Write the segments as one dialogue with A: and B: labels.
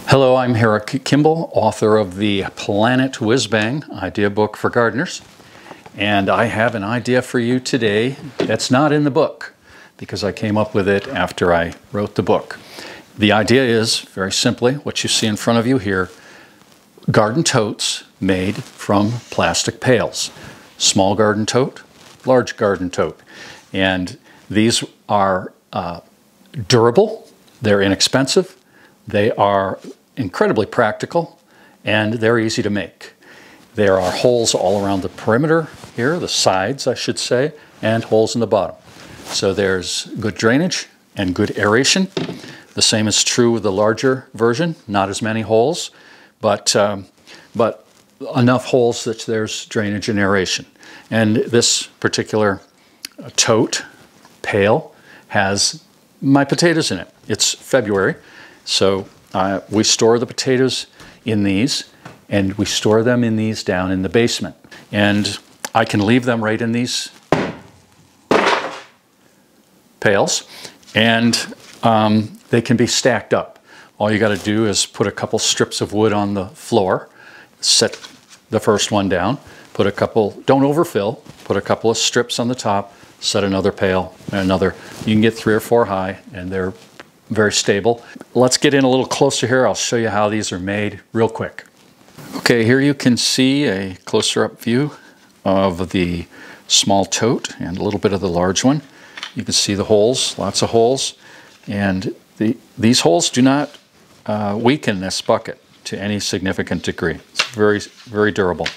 A: Hello, I'm Herrick Kimball, author of the Planet Whiz Bang idea book for gardeners. And I have an idea for you today that's not in the book because I came up with it after I wrote the book. The idea is, very simply, what you see in front of you here, garden totes made from plastic pails. Small garden tote, large garden tote. And these are durable, they're inexpensive, they are incredibly practical, and they're easy to make. There are holes all around the perimeter here, the sides I should say, and holes in the bottom. So there's good drainage and good aeration. The same is true with the larger version, not as many holes, but enough holes that there's drainage and aeration. And this particular tote, pail, has my potatoes in it. It's February, so we store the potatoes in these, and we store them in these down in the basement. And I can leave them right in these pails, and they can be stacked up. All you got to do is put a couple strips of wood on the floor, set the first one down, put a couple, don't overfill, put a couple of strips on the top, set another pail and another. You can get 3 or 4 high, and they're very stable. Let's get in a little closer here. I'll show you how these are made real quick. Okay, here you can see a closer up view of the small tote and a little bit of the large one. You can see the holes, lots of holes, and these holes do not weaken this bucket to any significant degree. It's very, very durable.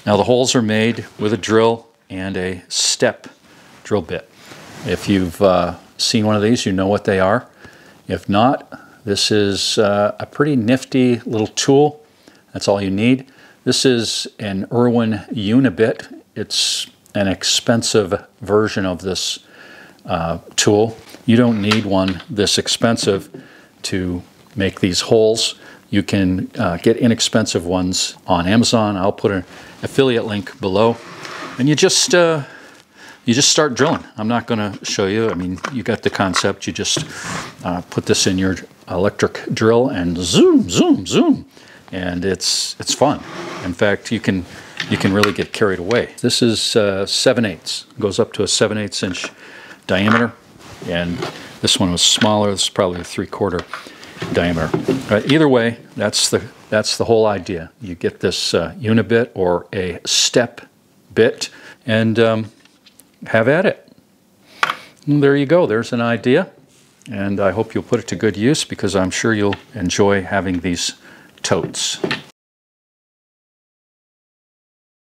A: Now the holes are made with a drill and a step drill bit. If you've seen one of these, you know what they are. If not, this is a pretty nifty little tool. That's all you need. This is an Irwin Unibit. It's an expensive version of this tool. You don't need one this expensive to make these holes. You can get inexpensive ones on Amazon. I'll put an affiliate link below. And you just start drilling. I'm not going to show you. I mean, you got the concept. You just put this in your electric drill and zoom, zoom, zoom, and it's fun. In fact, you can really get carried away. This is 7/8. Goes up to a 7/8 inch diameter, and this one was smaller. This is probably a 3/4 diameter. Either way, that's the whole idea. You get this unibit or a step bit, and have at it. And there you go. There's an idea, and I hope you'll put it to good use because I'm sure you'll enjoy having these totes.